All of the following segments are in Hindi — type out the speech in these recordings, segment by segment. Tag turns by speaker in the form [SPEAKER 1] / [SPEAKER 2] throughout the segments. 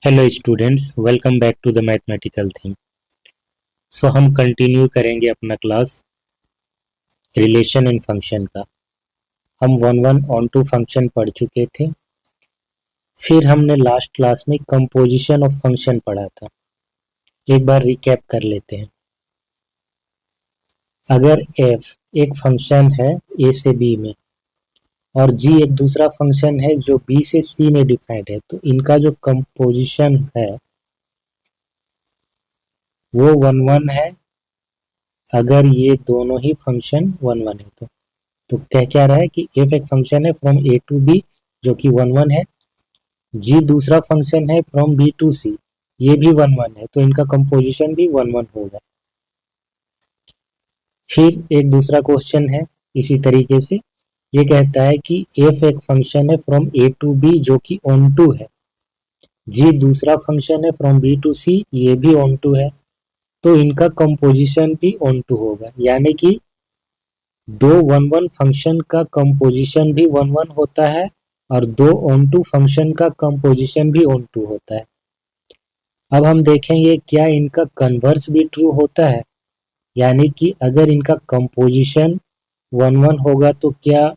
[SPEAKER 1] Hello students, welcome back to the mathematical theme. So हम कंटिन्यू करेंगे अपना क्लास रिलेशन इन फंक्शन का। हम one one onto function पढ़ चुके थे। फिर हमने लास्ट क्लास में कंपोजिशन ऑफ फंक्शन पढ़ा था। एक बार रिकैप कर लेते हैं। अगर f एक फंक्शन है a से b में और g एक दूसरा फंक्शन है जो b से c में डिफाइंड है, तो इनका जो कंपोजिशन है वो वन वन है। अगर ये दोनों ही फंक्शन वन वन है तो कह क्या रहा है कि f एक फंक्शन है फ्रॉम a टू b जो कि वन वन है। g दूसरा फंक्शन है फ्रॉम b टू c, ये भी वन वन है, तो इनका कंपोजिशन भी वन वन होगा। फिर एक दूसरा क्वेश्चन है इसी तरीके से, ये कहता है कि f एक फंक्शन है फ्रॉम a टू b जो कि ऑन टू है। g दूसरा फंक्शन है फ्रॉम b टू c, ये भी ऑन टू है, तो इनका कंपोजिशन भी ऑन टू होगा। यानी कि दो वन वन फंक्शन का कंपोजिशन भी वन वन होता है और दो ऑन टू फंक्शन का कंपोजिशन भी ऑन टू होता है। अब हम देखेंगे क्या इनका कन्वर्स भी ट्रू होता है, यानी कि अगर इनका कंपोजिशन वन वन होगा तो क्या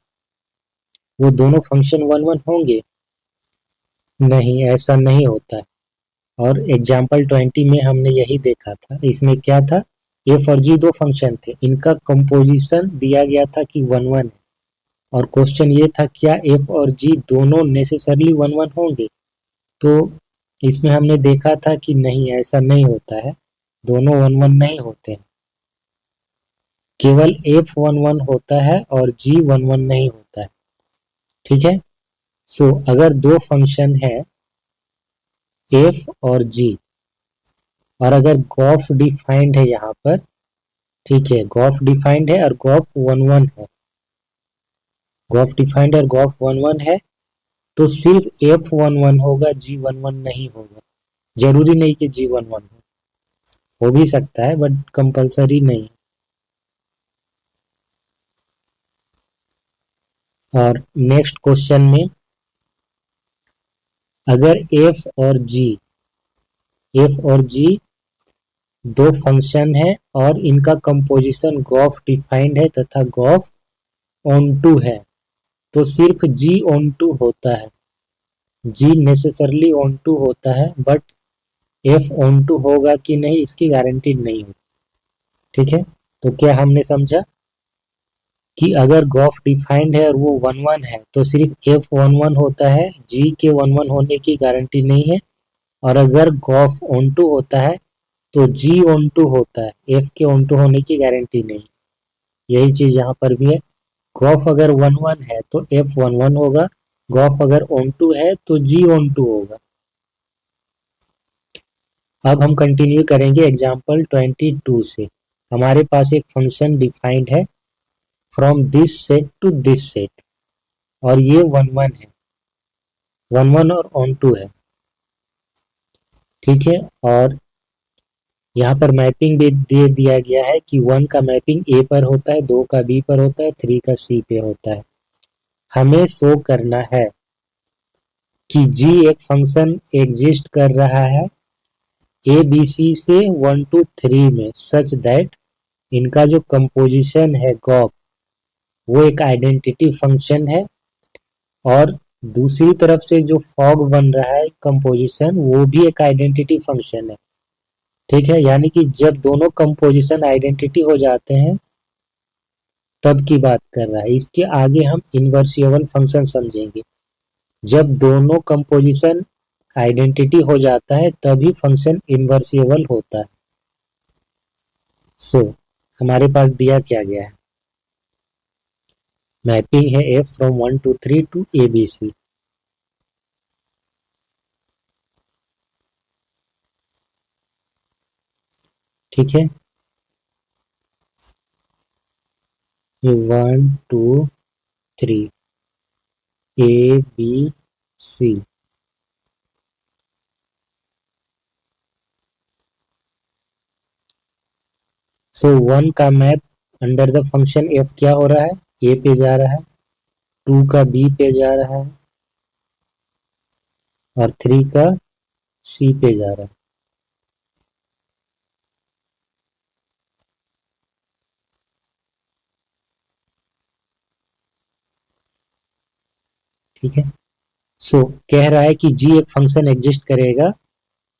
[SPEAKER 1] वो दोनों फंक्शन वन वन होंगे? नहीं, ऐसा नहीं होता है। और एग्जाम्पल 20 में हमने यही देखा था। इसमें क्या था, एफ और जी दो फंक्शन थे, इनका कंपोजिशन दिया गया था कि वन वन है, और क्वेश्चन ये था क्या एफ और जी दोनों नेसेसरली वन वन होंगे? तो इसमें हमने देखा था कि नहीं, ऐसा नहीं होता है, दोनों वन वन नहीं होते हैं, केवल एफ वन वन होता है और जी वन वन नहीं होता है। ठीक है। सो अगर दो फंक्शन है एफ और जी, और अगर गॉफ डिफाइंड है यहाँ पर, ठीक है, गॉफ डिफाइंड है और गॉफ वन वन है, गॉफ डिफाइंड और गॉफ वन वन है, तो सिर्फ एफ वन वन होगा, जी वन वन नहीं होगा। जरूरी नहीं कि जी वन वन हो भी सकता है बट कंपलसरी नहीं। और नेक्स्ट क्वेश्चन में अगर एफ और जी दो फंक्शन है और इनका कंपोजिशन गॉफ डिफाइंड है तथा गॉफ ऑन टू है, तो सिर्फ जी ऑन टू होता है। जी नेसेसरली ऑन टू होता है, बट एफ ऑन टू होगा कि नहीं इसकी गारंटी नहीं होती। ठीक है। तो क्या हमने समझा कि अगर गॉफ डिफाइंड है और वो वन वन है तो सिर्फ एफ वन वन होता है, जी के वन वन होने की गारंटी नहीं है। और अगर गॉफ ऑन टू होता है तो जी ऑन टू होता है, एफ के ऑन टू होने की गारंटी नहीं। यही चीज यहाँ पर भी है। गॉफ अगर वन वन है तो एफ वन वन होगा, गॉफ अगर ऑन टू है तो जी ऑन टू होगा। अब हम कंटिन्यू करेंगे एग्जाम्पल 22 से। हमारे पास एक फंक्शन डिफाइंड है from this set to this set, और ये वन वन है, वन वन और ऑन टू है। ठीक है। और यहाँ पर मैपिंग भी दे दिया गया है कि वन का मैपिंग ए पर होता है, दो का बी पर होता है, थ्री का सी पे होता है। हमें शो करना है कि जी एक फंक्शन एग्जिस्ट कर रहा है ए बी सी से वन टू थ्री में, सच दैट इनका जो कंपोजिशन है गॉफ वो एक आइडेंटिटी फंक्शन है, और दूसरी तरफ से जो फॉग बन रहा है कंपोजिशन वो भी एक आइडेंटिटी फंक्शन है। ठीक है। यानी कि जब दोनों कंपोजिशन आइडेंटिटी हो जाते हैं तब की बात कर रहा है। इसके आगे हम इनवर्सिबल फंक्शन समझेंगे। जब दोनों कंपोजिशन आइडेंटिटी हो जाता है तभी फंक्शन इनवर्सिबल होता है। सो हमारे पास दिया क्या गया है, मैपिंग है f from one two three to A B C. ठीक है। One two three A B C. So one का map under the function f क्या हो रहा है, ए पे जा रहा है, टू का बी पे जा रहा है, और थ्री का सी पे जा रहा है। ठीक है, सो कह रहा है कि जी एक फंक्शन एग्जिस्ट करेगा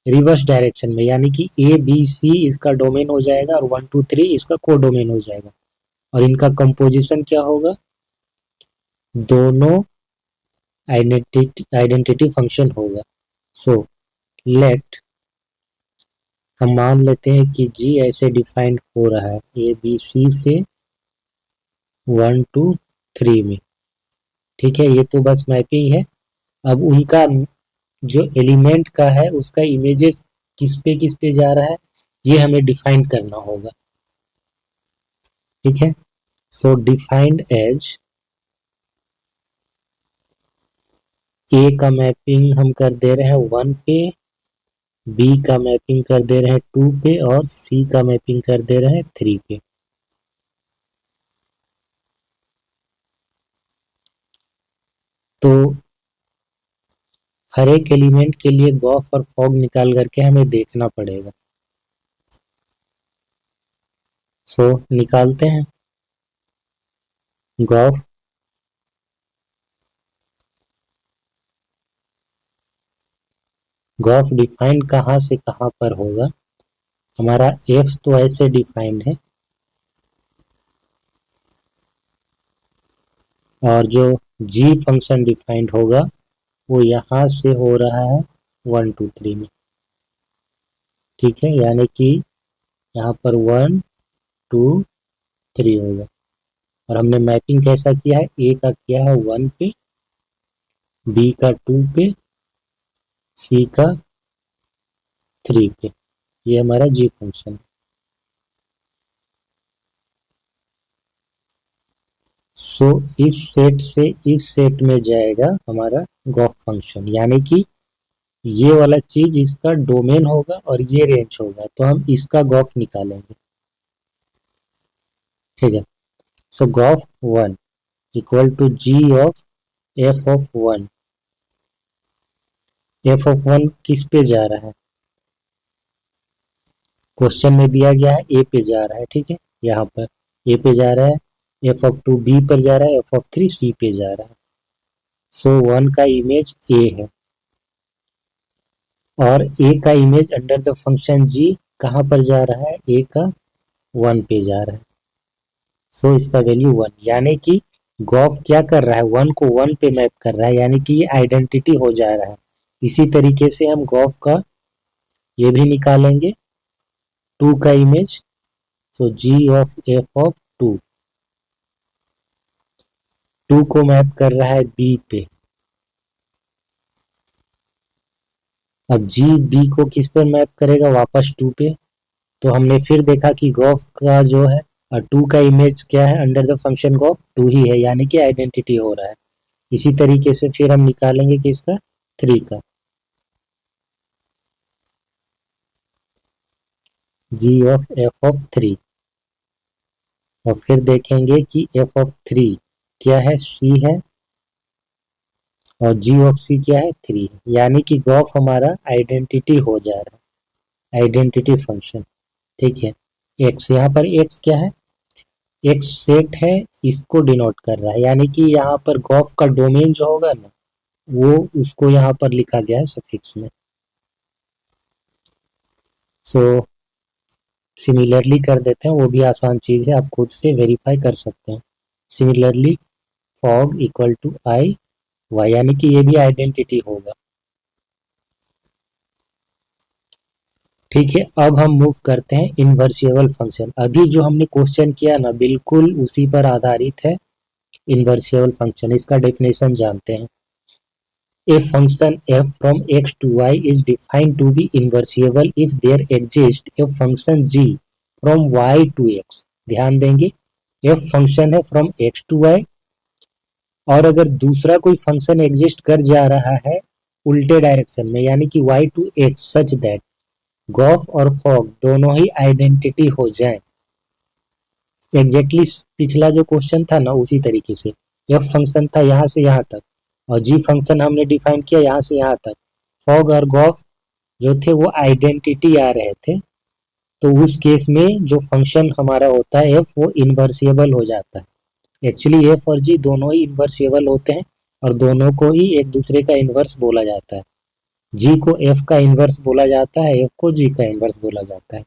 [SPEAKER 1] रिवर्स डायरेक्शन में, यानी कि ए बी सी इसका डोमेन हो जाएगा और 1 2 3 इसका को डोमेन हो जाएगा, और इनका कंपोजिशन क्या होगा, दोनों आइडेंटिटी फंक्शन होगा। सो लेट हम मान लेते हैं कि जी ऐसे डिफाइंड हो रहा है ए बी सी से 1 2 3 में। ठीक है, ये तो बस मैपिंग है। अब उनका जो एलिमेंट का है उसका इमेजेस किस पे जा रहा है, ये हमें डिफाइन करना होगा। ठीक है, सो डिफाइंड एज ए का मैपिंग हम कर दे रहे हैं 1 पे, बी का मैपिंग कर दे रहे हैं 2 पे, और सी का मैपिंग कर दे रहे हैं 3 पे। तो हर एक एलिमेंट के लिए गॉफ और फॉग निकाल करके हमें देखना पड़ेगा। सो निकालते हैं गॉफ। गॉफ डिफाइंड कहाँ से कहाँ पर होगा, हमारा एफ तो ऐसे डिफाइंड है, और जो जी फंक्शन डिफाइंड होगा वो यहाँ से हो रहा है 1 2 3 में। ठीक है, यानी कि यहाँ पर 1 2 3 होगा, और हमने मैपिंग कैसा किया है, ए का किया है 1 पे, बी का 2 पे, सी का 3 पे। ये हमारा जी फंक्शन। सो इस सेट से इस सेट में जाएगा हमारा गॉफ फंक्शन, यानी कि ये वाला चीज इसका डोमेन होगा और ये रेंज होगा, तो हम इसका गॉफ निकालेंगे। ठीक है, so g o f 1 equal to g of f of 1। F of 1 किस पे जा रहा है, क्वेश्चन में दिया गया है ए पे जा रहा है। ठीक है, यहाँ पर ए पे जा रहा है, एफ ऑफ 2 बी पर जा रहा है, एफ ऑफ 3 सी पे जा रहा है। सो 1 का इमेज ए है, और ए का इमेज अंडर द फंक्शन जी कहाँ पर जा रहा है, ए का 1 पे जा रहा है। सो इसका वैल्यू 1, यानी कि गॉफ क्या कर रहा है, 1 को 1 पे मैप कर रहा है, यानी कि ये आइडेंटिटी हो जा रहा है। इसी तरीके से हम गॉफ का ये भी निकालेंगे 2 का image. So g of f of 2, 2 को मैप कर रहा है बी पे। अब जी बी को किस पर मैप करेगा, वापस 2 पे। तो हमने फिर देखा कि गॉफ का जो है 2 का इमेज क्या है, अंडर द फंक्शन गॉफ 2 ही है, यानी कि आइडेंटिटी हो रहा है। इसी तरीके से फिर हम निकालेंगे कि इसका 3 का जी ऑफ एफ ऑफ 3, और फिर देखेंगे कि एफ ऑफ 3 क्या है, सी है, और जी ऑफ सी क्या है, 3 है, यानी कि गॉफ हमारा आइडेंटिटी हो जा रहा है, आइडेंटिटी फंक्शन। ठीक है, एक्स यहाँ पर एक्स क्या है, एक्स सेट है, इसको डिनोट कर रहा है, यानी कि यहाँ पर गॉफ का डोमेन जो होगा ना, वो उसको यहाँ पर लिखा गया है सफिक्स में। सो सिमिलरली कर देते हैं, वो भी आसान चीज़ है, आप खुद से वेरीफाई कर सकते हैं। Similarly fog equal to I Y, यानी कि ये भी आइडेंटिटी होगा। ठीक है, अब हम मूव करते हैं इनवर्सिबल फंक्शन। अभी जो हमने क्वेश्चन किया ना, बिल्कुल उसी पर आधारित है इनवर्सिबल फंक्शन। इसका डेफिनेशन जानते हैं। A function f from x to y is defined to be inversible if there exists a function g from y to x। ध्यान देंगे, f फंक्शन है from x to y, और अगर दूसरा कोई फंक्शन एग्जिस्ट कर जा रहा है उल्टे डायरेक्शन में, यानी कि y to x, such that gof और फॉग दोनों ही आइडेंटिटी हो जाए। एग्जैक्टली पिछला जो क्वेश्चन था ना, उसी तरीके से एफ फंक्शन था यहाँ से यहाँ तक, और जी फंक्शन हमने डिफाइन किया यहाँ से यहाँ तक। फॉग और गॉफ जो थे वो आइडेंटिटी आ रहे थे, तो उस केस में जो फंक्शन हमारा होता है एफ वो इन्वर्सिबल हो जाता है। एक्चुअली एफ और जी दोनों ही इन्वर्सिबल होते हैं और दोनों को ही एक दूसरे का इन्वर्स बोला जाता है। जी को एफ का इन्वर्स बोला जाता है, एफ को जी का इन्वर्स बोला जाता है।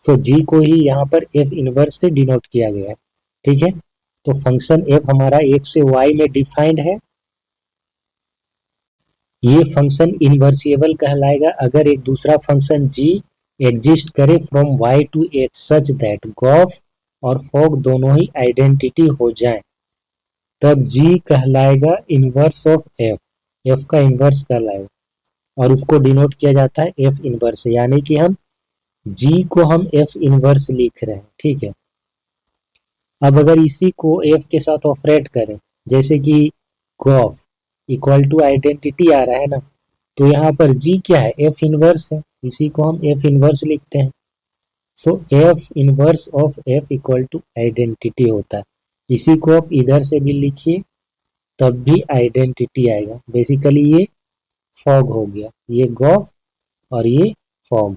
[SPEAKER 1] सो जी को ही यहाँ पर एफ इन्वर्स से डिनोट किया गया है। ठीक है, तो फंक्शन एफ हमारा एक से वाई में डिफाइंड है। ये फंक्शन इन्वर्सिबल कहलाएगा अगर एक दूसरा फंक्शन जी एग्जिस्ट करे from Y to X such that gof और फॉग दोनों ही आइडेंटिटी हो जाएं, तब जी कहलाएगा इनवर्स ऑफ एफ, एफ का इनवर्स कहलाएगा और उसको डिनोट किया जाता है एफ इनवर्स, यानी कि हम जी को हम एफ इनवर्स लिख रहे हैं। ठीक है, अब अगर इसी को एफ के साथ ऑपरेट करें, जैसे कि गॉफ इक्वल टू आइडेंटिटी आ रहा है ना, तो यहाँ पर जी क्या है, एफ इनवर्स है, इसी को हम एफ इनवर्स लिखते हैं। So f inverse of f equal to identity होता है। इसी को आप इधर से भी लिखिए तब भी आइडेंटिटी आएगा। बेसिकली ये फॉग हो गया, ये गॉफ और ये फॉग।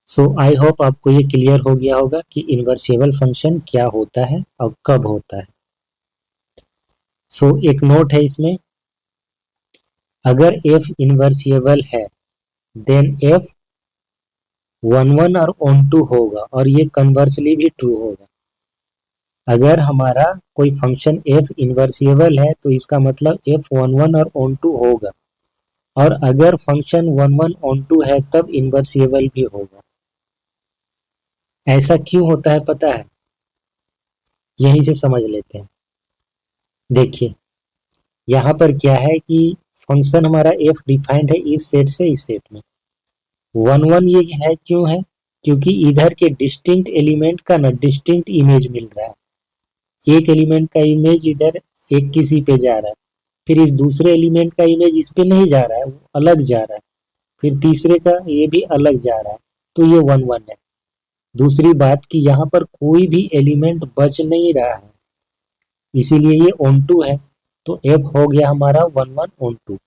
[SPEAKER 1] सो आई होप आपको ये क्लियर हो गया होगा कि इन्वर्सिबल फंक्शन क्या होता है और कब होता है। सो एक नोट है इसमें, अगर एफ इन्वर्सिबल है देन एफ वन वन और ऑन टू होगा और ये कन्वर्सली भी ट्रू होगा। अगर हमारा कोई फंक्शन एफ इन्वर्सिबल है तो इसका मतलब एफ वन वन और ऑन टू होगा, और अगर function one one onto है तब इन्वर्सिबल भी होगा। ऐसा क्यों होता है पता है, यहीं से समझ लेते हैं। देखिए यहाँ पर क्या है कि फंक्शन हमारा एफ डिफाइंड है इस सेट से इस सेट में। वन वन ये है क्यों है, क्योंकि इधर के डिस्टिंक्ट एलिमेंट का ना डिस्टिंक्ट इमेज मिल रहा है। एक एलिमेंट का इमेज इधर एक किसी पे जा रहा है, फिर इस दूसरे एलिमेंट का इमेज इस पे नहीं जा रहा है, वो अलग जा रहा है, फिर तीसरे का ये भी अलग जा रहा है, तो ये वन वन है। दूसरी बात कि यहाँ पर कोई भी एलिमेंट बच नहीं रहा है, इसीलिए ये ऑन टू है, तो एफ हो गया हमारा वन वन ऑन टू।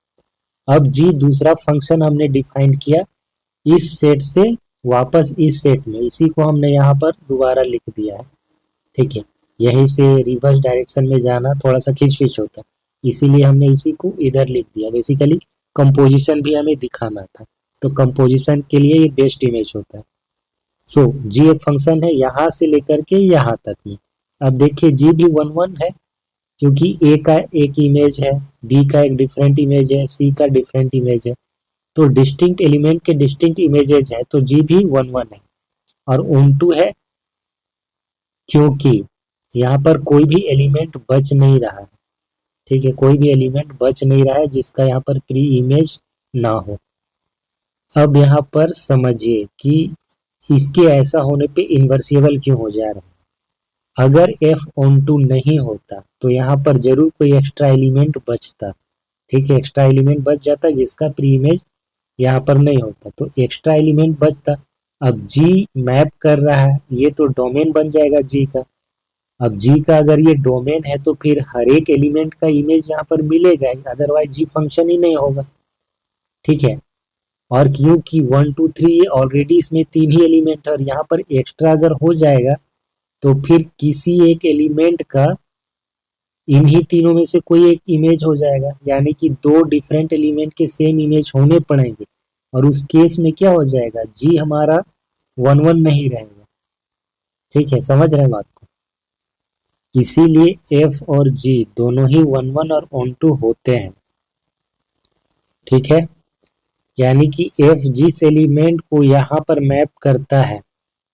[SPEAKER 1] अब जी दूसरा फंक्शन हमने डिफाइन किया इस सेट से वापस इस सेट में, इसी को हमने यहाँ पर दोबारा लिख दिया है। ठीक है, यहीं से रिवर्स डायरेक्शन में जाना थोड़ा सा खिंच होता है, इसीलिए हमने इसी को इधर लिख दिया। बेसिकली कंपोजिशन भी हमें दिखाना था, तो कंपोजिशन के लिए ये बेस्ट इमेज होता है। सो जी एक फंक्शन है यहाँ से लेकर के यहाँ तक में। अब देखिए जी भी वन वन है, क्योंकि ए का एक इमेज है, बी का एक डिफरेंट इमेज है, सी का डिफरेंट इमेज है, तो डिस्टिंक्ट एलिमेंट के डिस्टिंक्ट इमेजेस है, तो जी भी वन वन है। और ऑन टू है क्योंकि यहाँ पर कोई भी एलिमेंट बच नहीं रहा है। ठीक है, कोई भी एलिमेंट बच नहीं रहा है जिसका यहाँ पर प्री इमेज ना हो। अब यहाँ पर समझिए कि इसके ऐसा होने पे इन्वर्सिबल क्यों हो जा रहा है। अगर एफ ऑन टू नहीं होता तो यहाँ पर जरूर कोई एक्स्ट्रा एलिमेंट बचता। ठीक है, एक्स्ट्रा एलिमेंट बच जाता जिसका प्री इमेज यहाँ पर नहीं होता, तो एक्स्ट्रा एलिमेंट बचता। अब जी मैप कर रहा है, ये तो डोमेन बन जाएगा जी का। अब जी का अगर ये डोमेन है तो फिर हर एक एलिमेंट का इमेज यहाँ पर मिलेगा, अदरवाइज जी फंक्शन ही नहीं होगा। ठीक है, और क्योंकि वन टू थ्री ये ऑलरेडी इसमें तीन ही एलिमेंट है और यहाँ पर एक्स्ट्रा अगर हो जाएगा तो फिर किसी एक एलिमेंट का इन्हीं तीनों में से कोई एक इमेज हो जाएगा, यानी कि दो डिफरेंट एलिमेंट के सेम इमेज होने पड़ेंगे, और उस केस में क्या हो जाएगा, जी हमारा वन वन नहीं रहेगा। ठीक है, समझ रहे हैं बात को। इसीलिए एफ और जी दोनों ही वन वन और ऑन टू होते हैं। ठीक है, यानी कि एफ जिस एलिमेंट को यहाँ पर मैप करता है,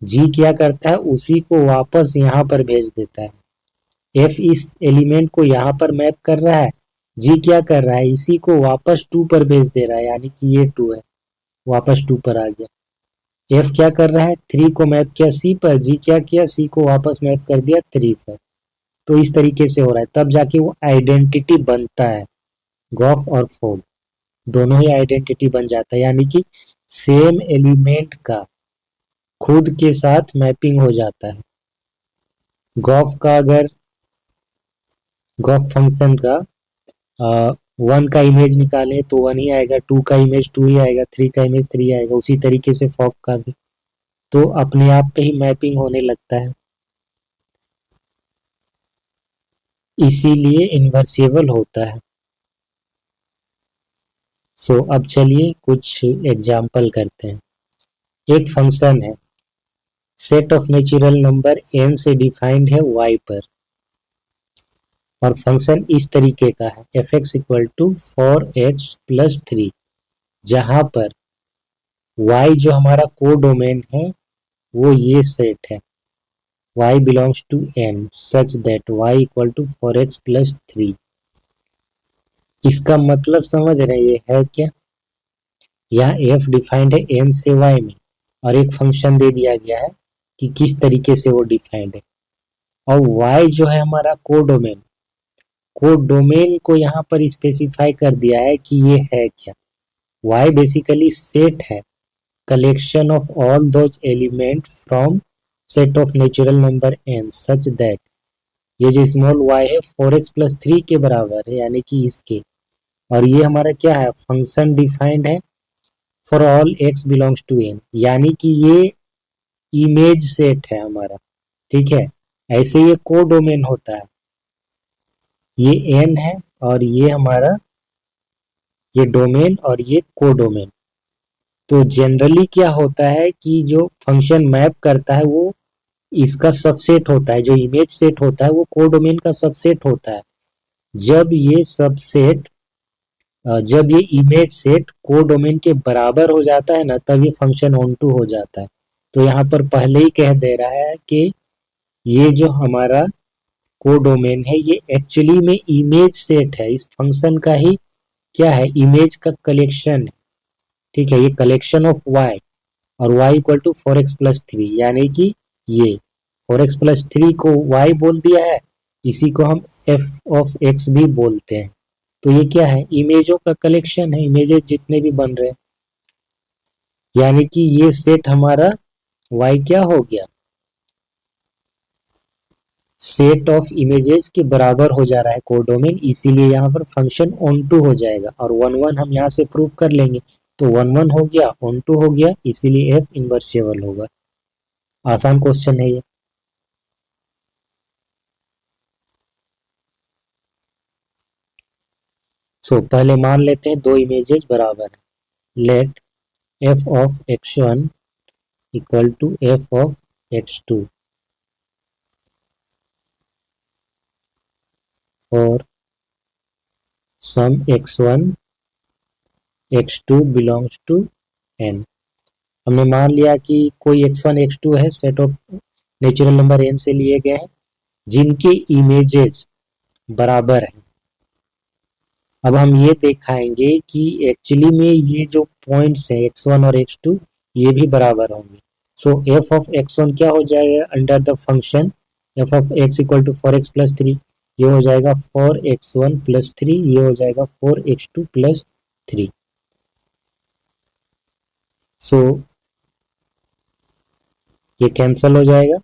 [SPEAKER 1] जी क्या करता है उसी को वापस यहाँ पर भेज देता है। एफ इस एलिमेंट को यहाँ पर मैप कर रहा है, जी क्या कर रहा है इसी को वापस टू पर भेज दे रहा है, यानी कि ये टू है वापस टू पर आ गया। एफ क्या कर रहा है, थ्री को मैप किया सी पर, जी क्या किया सी को वापस मैप कर दिया थ्री पर। तो इस तरीके से हो रहा है, तब जाके वो आइडेंटिटी बनता है। गॉफ और फोग दोनों ही आइडेंटिटी बन जाता है, यानी कि सेम एलिमेंट का खुद के साथ मैपिंग हो जाता है। गॉफ का अगर गॉफ फंक्शन का 1 का इमेज निकालें तो 1 ही आएगा, 2 का इमेज 2 ही आएगा, 3 का इमेज 3 आएगा। उसी तरीके से फॉग का भी, तो अपने आप पे ही मैपिंग होने लगता है, इसीलिए इन्वर्सिबल होता है। अब चलिए कुछ एग्जाम्पल करते हैं। एक फंक्शन है, set of natural number n से डिफाइंड है y पर, और फंक्शन इस तरीके का है F x equal to 4x+3, जहां पर y जो हमारा कोडोमेन है वो ये सेट है y belongs to n such that y equal to 4x+3। इसका मतलब समझ रहे है क्या? यहाँ f डिफाइंड है n से y में, और एक फंक्शन दे दिया गया है कि किस तरीके से वो डिफाइंड है, और y जो है हमारा कोडोमेन, कोडोमेन को यहाँ पर स्पेसिफाई कर दिया है कि ये है क्या। y बेसिकली सेट है, collection of all those element from set of natural number n such that, ये जो स्मॉल y है 4x+3 के बराबर है, यानी कि इसके, और ये हमारा क्या है, फंक्शन डिफाइंड है for all x belongs to n, यानी कि ये इमेज सेट है हमारा, ठीक है। ऐसे ये कोडोमेन होता है, ये n है और ये हमारा ये डोमेन और ये कोडोमेन। तो जनरली क्या होता है कि जो फंक्शन मैप करता है वो इसका सबसेट होता है, जो इमेज सेट होता है वो कोडोमेन का सबसेट होता है। जब ये सबसेट जब ये इमेज सेट कोडोमेन के बराबर हो जाता है ना, तब ये फंक्शन ऑन टू हो जाता है। तो यहाँ पर पहले ही कह दे रहा है कि ये जो हमारा कोडोमेन है ये एक्चुअली में इमेज सेट है, इस फंक्शन का ही क्या है, इमेज का कलेक्शन है, ठीक है। ये कलेक्शन ऑफ y, और y इक्वल टू 4x+3, यानी कि ये 4x+3 को y बोल दिया है, इसी को हम f ऑफ x भी बोलते हैं। तो ये क्या है, इमेजों का कलेक्शन है, इमेजेस जितने भी बन रहे हैं, यानी कि ये सेट हमारा y क्या हो गया, सेट ऑफ इमेजेस के बराबर हो जा रहा है कोडोमेन, इसीलिए यहाँ पर फंक्शन ऑन टू हो जाएगा, और 1 1 हम यहाँ से प्रूव कर लेंगे, तो 1 1 हो गया, ऑन टू हो गया, इसीलिए f इनवर्सिबल होगा। आसान क्वेश्चन है ये। पहले मान लेते हैं दो इमेजेस बराबर है। Let f of x1 equal to f of x2 और सम x1 x2 belongs to n। हमने मान लिया कि कोई x1 x2 है, set of natural number n से लिए गए हैं जिनके इमेजेस बराबर हैं। अब हम ये दिखाएंगे कि एक्चुअली में ये जो पॉइंट्स हैं x1 और x2 ये भी बराबर होंगे। f ऑफ x1 क्या हो जाएगा, under the function f of x equal to 4x+3, ये हो जाएगा 4x1+3, ये हो जाएगा 4x2+3। ये कैंसल हो जाएगा,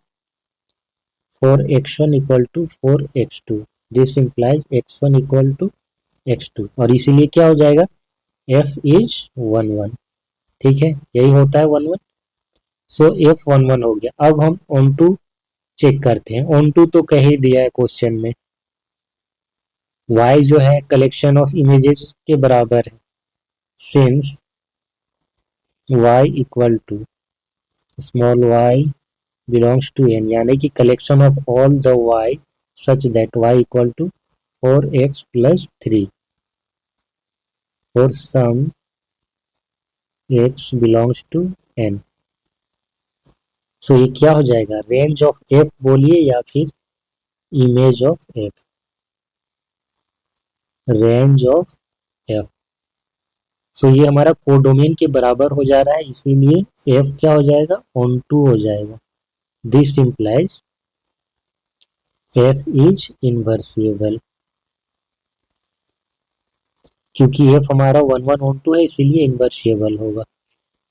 [SPEAKER 1] 4x1 equal to 4x2, this implies x1 equal to x2, और इसीलिए क्या हो जाएगा, f इज 1 1, ठीक है, यही होता है 1 1। f 1 1 हो गया। अब हम ऑन टू चेक करते हैं। ऑन टू तो कह ही दिया है क्वेश्चन में, y जो है कलेक्शन ऑफ इमेजेस के बराबर है, since y equal to small y belongs to n, यानी कि collection of all the y such that y equal to 4x+3 और some x belongs to n। ये क्या हो जाएगा, रेंज ऑफ f बोलिए या फिर image of f, range of f। ये हमारा कोडोमेन के बराबर हो जा रहा है, इसीलिए f क्या हो जाएगा, ऑन टू हो जाएगा। दिस इंप्लाइज f इज इनवर्सिबल, क्योंकि f हमारा 1 1 ऑन टू है, इसीलिए इनवर्सिबल होगा।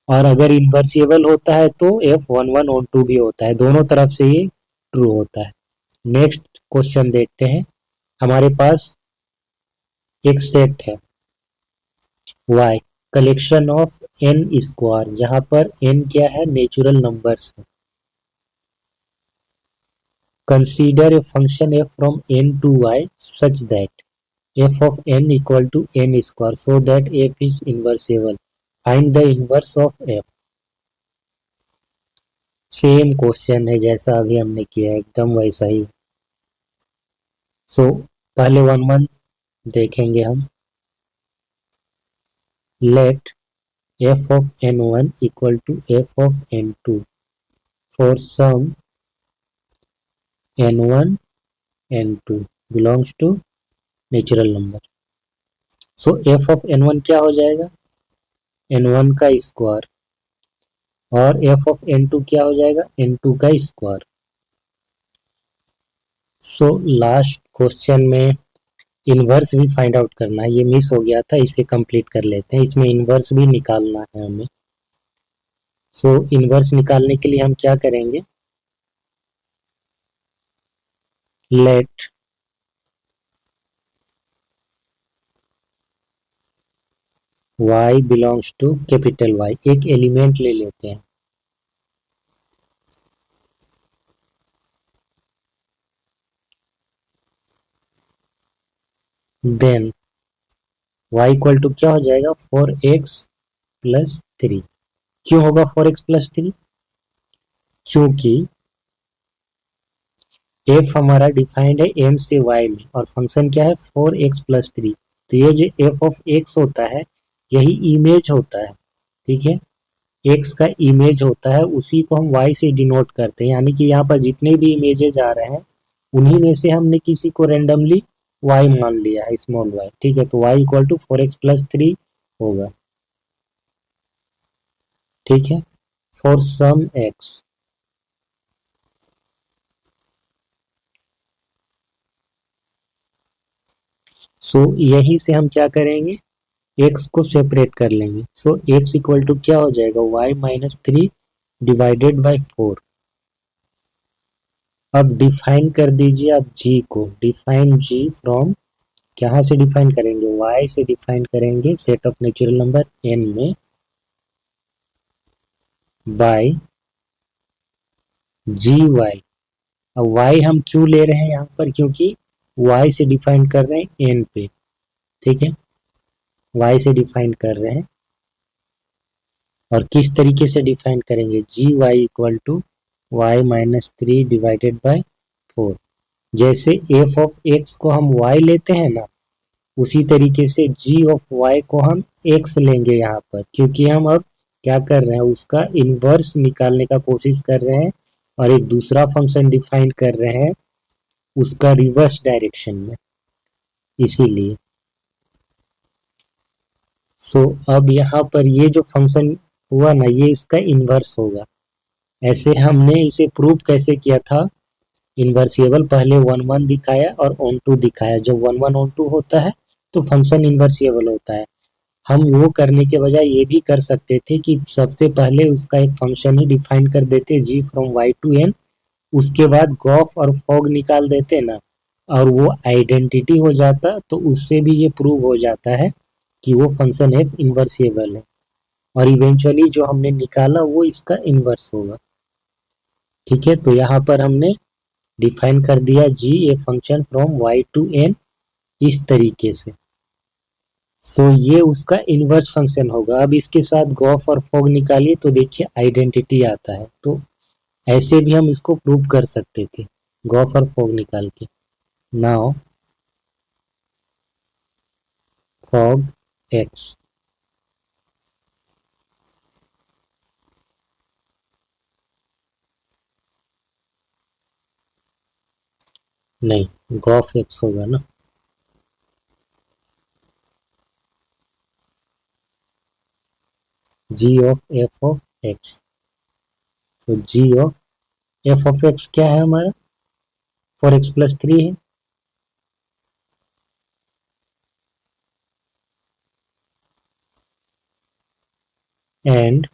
[SPEAKER 1] और अगर इनवर्सिबल होता है तो f 1 1 ऑन टू भी होता है, दोनों तरफ से ये ट्रू होता है। नेक्स्ट क्वेश्चन देखते हैं। हमारे पास एक सेट है y collection of n square, जहां पर n क्या है, नेचुरल नंबर्स है। Consider a function f from n to y such that f of n equal to n square so that f is inversible. Find the inverse of f. Same question है जैसा अभी हमने किया है, एकदम वैसा ही। पहले 1 1 देखेंगे हम। Let f of n1 equal to f of n2 for some n1 n2 belongs to natural number. f of n1 क्या हो जाएगा, n1 का स्क्वायर, और f of n2 क्या हो जाएगा, n2 का स्क्वायर। लास्ट क्वेश्चन में इनवर्स भी फाइंड आउट करना है, ये मिस हो गया था, इसे कंप्लीट कर लेते हैं। इसमें इनवर्स भी निकालना है हमें। इनवर्स निकालने के लिए हम क्या करेंगे, let y belongs to capital Y, एक एलिमेंट ले लेते हैं। देन y इक्वल टू क्या हो जाएगा, 4x+3। क्यों होगा 4x+3, क्योंकि f हमारा डिफाइंड है n से y में, और फंक्शन क्या है 4x+3। तो ये जो f ऑफ x होता है यही इमेज होता है, ठीक है, x का इमेज होता है, उसी को हम y से डिनोट करते हैं। यानी कि यहाँ पर जितने भी इमेजेस आ रहे हैं उन्हीं में से हमने किसी को रेंडमली y मान लिया है, स्मॉल y, ठीक है। तो y इक्वल टू 4x+3 होगा, ठीक है, फॉर सम x। यही से हम क्या करेंगे, x को सेपरेट कर लेंगे। x इक्वल टू क्या हो जाएगा, y-3 डिवाइडेड बाई 4। अब डिफाइन कर दीजिए आप g को, डिफाइन g फ्रॉम, कहाँ से डिफाइन करेंगे, y से डिफाइन करेंगे set of natural number n में, बाय gy। अब y हम क्यों ले रहे हैं यहाँ पर, क्योंकि y से डिफाइन कर रहे हैं n पे, ठीक है, y से डिफाइन कर रहे हैं। और किस तरीके से डिफाइन करेंगे, g y equal to y-3 divided by 4। जैसे f ऑफ x को हम y लेते हैं ना, उसी तरीके से g ऑफ y को हम x लेंगे यहाँ पर, क्योंकि हम अब क्या कर रहे हैं, उसका इन्वर्स निकालने का कोशिश कर रहे हैं, और एक दूसरा फंक्शन डिफाइन कर रहे हैं उसका रिवर्स डायरेक्शन में, इसीलिए। अब यहाँ पर ये जो फंक्शन हुआ ना, ये इसका इन्वर्स होगा। ऐसे हमने इसे प्रूव कैसे किया था, इन्वर्सिबल पहले 1 1 दिखाया और ऑन टू दिखाया। जब 1 1 ऑन टू होता है तो फंक्शन इन्वर्सिबल होता है। हम वो करने के बजाय ये भी कर सकते थे कि सबसे पहले उसका एक फंक्शन ही डिफाइन कर देते, g from y to n, उसके बाद गॉफ और फॉग निकाल देते ना, और वो आइडेंटिटी हो जाता, तो उससे भी ये प्रूव हो जाता है कि वो फंक्शन f इन्वर्सिबल है, और इवेंचुअली जो हमने निकाला वो इसका इन्वर्स होगा, ठीक है। तो यहाँ पर हमने डिफाइन कर दिया g a function from y to n इस तरीके से। ये उसका इन्वर्स फंक्शन होगा। अब इसके साथ गॉफ और फॉग निकालिए तो देखिए आइडेंटिटी आता है। तो ऐसे भी हम इसको प्रूव कर सकते थे गॉफ और फॉग निकाल के। नाउ फॉग x, नहीं गॉफ x होगा ना, g of f of x। तो g of f of x क्या है हमारा, 4x+3 है, एंड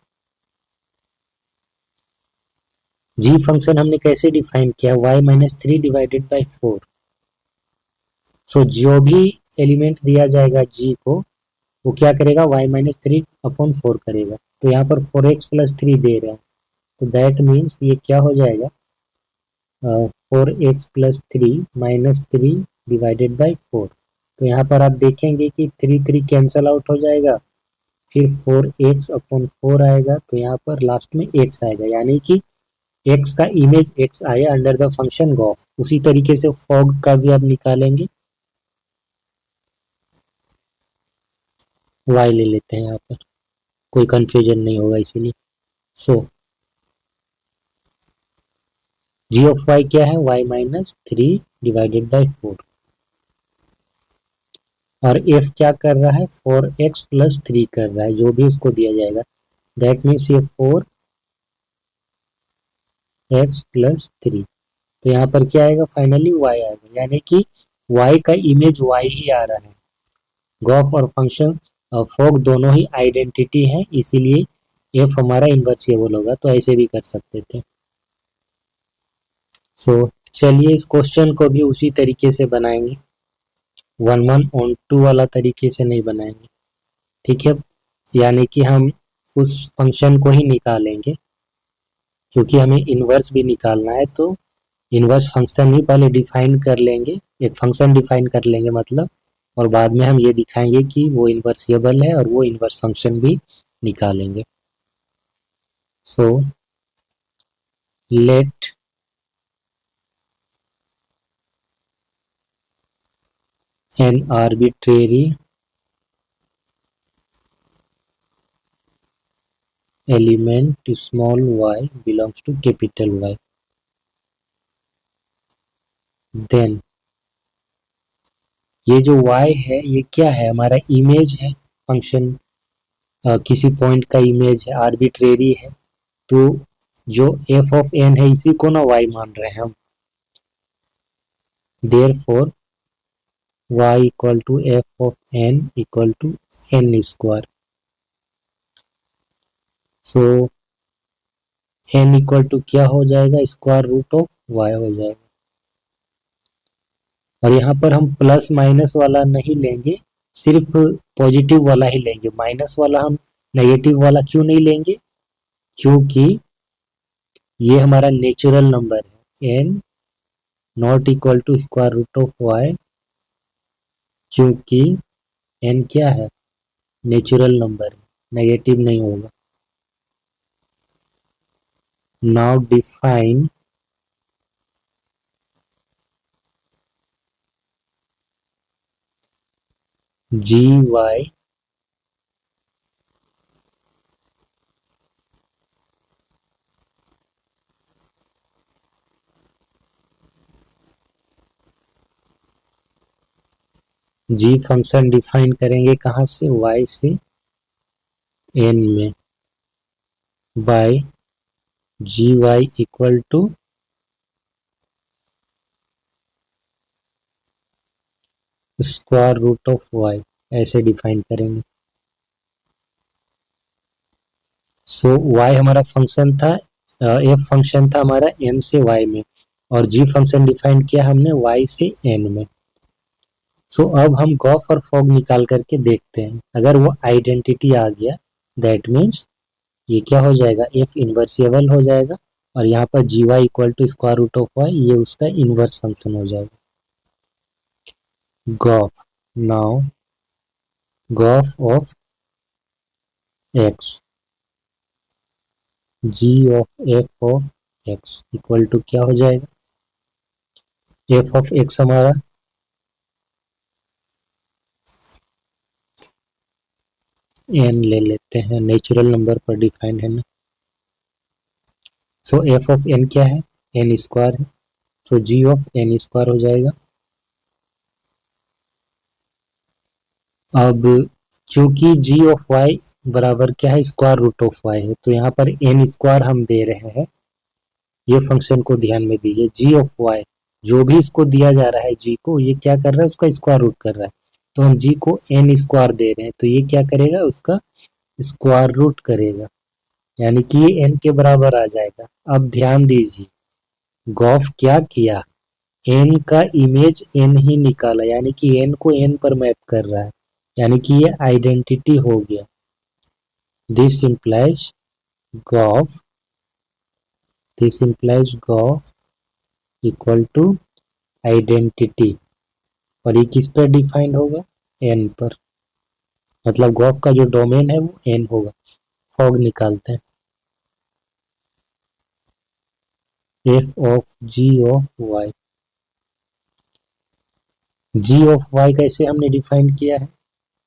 [SPEAKER 1] g फंक्शन हमने कैसे डिफाइन किया, y-3 डिवाइडेड बाई 4। जो भी एलिमेंट दिया जाएगा g को, वो क्या करेगा, y-3/4 करेगा। तो यहाँ पर 4x+3 दे रहा है, तो दैट मीन्स ये क्या हो जाएगा, 4x+3 -3 / 4। तो यहाँ पर आप देखेंगे कि 3 कैंसल आउट हो जाएगा, फिर 4x/4 आएगा, तो यहाँ पर लास्ट में x आएगा, यानी कि x का इमेज x आया अंडर द फंक्शन गॉफ। उसी तरीके से फॉग का भी आप निकालेंगे, y ले लेते हैं यहाँ पर, कोई कंफ्यूजन नहीं होगा इसीलिए। सो g ऑफ y क्या है, y-3/4, और f क्या कर रहा है, 4x+3 कर रहा है, जो भी उसको दिया जाएगा। दैट मीन्स ये 4x+3, तो यहाँ पर क्या आएगा, फाइनली y आएगा, यानी कि y का इमेज y ही आ रहा है। गॉफ और फंक्शन फॉग दोनों ही आइडेंटिटी हैं, इसीलिए f हमारा इन्वर्सिबल होगा, तो ऐसे भी कर सकते थे। सो चलिए इस क्वेश्चन को भी उसी तरीके से बनाएंगे, 1-1-2 वाला तरीके से नहीं बनाएंगे, ठीक है। यानी कि हम उस फंक्शन को ही निकालेंगे, क्योंकि हमें इन्वर्स भी निकालना है, तो इन्वर्स फंक्शन ही पहले डिफाइन कर लेंगे, एक फंक्शन डिफाइन कर लेंगे मतलब, और बाद में हम ये दिखाएंगे कि वो इन्वर्सिबल है और वो इन्वर्स फंक्शन भी निकालेंगे। So let an arbitrary element small y belongs to capital Y, then ये जो y है ये क्या है, हमारा इमेज है फंक्शन, किसी पॉइंट का इमेज है, आर्बिट्रेरी है, तो जो f ऑफ n है इसी को ना y मान रहे हैं हम, therefore y equal to f of n equal to n²। So n equal to क्या हो जाएगा, स्क्वायर रूट ऑफ y हो जाएगा। और यहाँ पर हम प्लस माइनस वाला नहीं लेंगे, सिर्फ पॉजिटिव वाला ही लेंगे, माइनस वाला हम नेगेटिव वाला क्यों नहीं लेंगे, क्योंकि ये हमारा नेचुरल नंबर है, n not equal to square root of y, क्योंकि n क्या है, नेचुरल नंबर है, नेगेटिव नहीं होगा। Now define gy g function define करेंगे कहाँ से, y से n में, by gy equal to square root of y, ऐसे डिफाइन करेंगे। सो y हमारा फंक्शन था, f फंक्शन था हमारा n से y में, और g फंक्शन डिफाइन किया हमने y से n में। सो अब हम गॉफ और फॉग निकाल करके देखते हैं, अगर वो आइडेंटिटी आ गया दैट मीन्स ये क्या हो जाएगा, f इन्वर्सिबल हो जाएगा, और यहाँ पर gy equal to square root of y, ये उसका इन्वर्स फंक्शन हो जाएगा। Gof, now gof of x, g of f of x equal to क्या हो जाएगा, f ऑफ x हमारा n ले लेते हैं, नेचुरल नंबर पर डिफाइंड है ना। सो f ऑफ n क्या है, n² है, सो g ऑफ n² हो जाएगा। अब चूंकि g ऑफ y बराबर क्या है, स्क्वायर रूट ऑफ y है, तो यहाँ पर n² हम दे रहे हैं, ये फंक्शन को ध्यान में दीजिए, g ऑफ y जो भी इसको दिया जा रहा है g को, ये क्या कर रहा है, उसका स्क्वायर रूट कर रहा है, तो हम g को n² दे रहे हैं, तो ये क्या करेगा, उसका स्क्वायर रूट करेगा, यानी कि ये n के बराबर आ जाएगा। अब ध्यान दीजिए, गॉफ क्या किया, एन का इमेज एन ही निकाला, यानी कि एन को एन पर मैप कर रहा है, यानी कि ये आइडेंटिटी हो गया। This implies gof equal to identity, और ये किस पर डिफाइंड होगा, एन पर, मतलब गॉफ का जो डोमेन है वो एन होगा। फॉग निकालते हैं, f of g of y. G of y कैसे हमने डिफाइन किया है,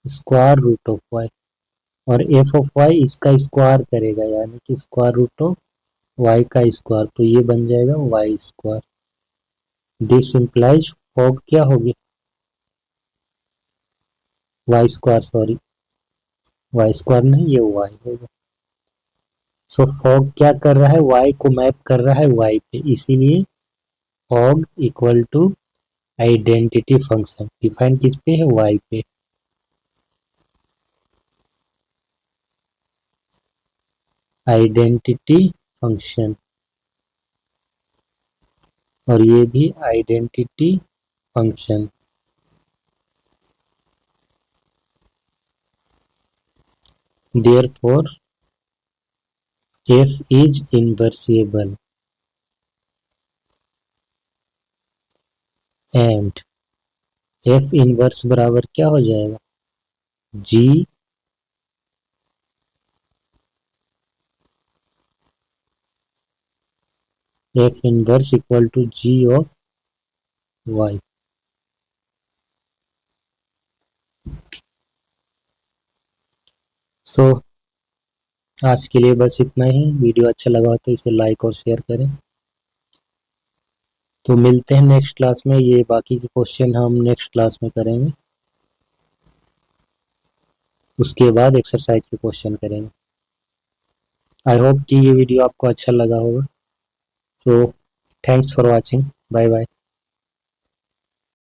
[SPEAKER 1] स्क्वायर रूट ऑफ वाई, और एफ ऑफ वाई इसका स्क्वायर करेगा, यानी कि स्क्वायर रूट ऑफ वाई का स्क्वायर, तो ये बन जाएगा y square. This implies fog क्या होगी, y square, sorry y square नहीं, ये वाई होगा। सो फॉग क्या कर रहा है, वाई को मैप कर रहा है वाई पे, इसीलिए fog equal to identity function, define किस पे है, वाई पे। आइडेंटिटी फंक्शन, और ये भी identity function. Therefore f is inversible and f inverse बराबर क्या हो जाएगा, g f inverse equal to g of y। So आज के लिए बस इतना ही। वीडियो अच्छा लगा हो तो इसे लाइक और शेयर करें। तो मिलते हैं नेक्स्ट क्लास में, ये बाकी के क्वेश्चन हम नेक्स्ट क्लास में करेंगे, उसके बाद एक्सरसाइज के क्वेश्चन करेंगे। आई होप कि ये वीडियो आपको अच्छा लगा होगा। So thanks for watching, bye bye.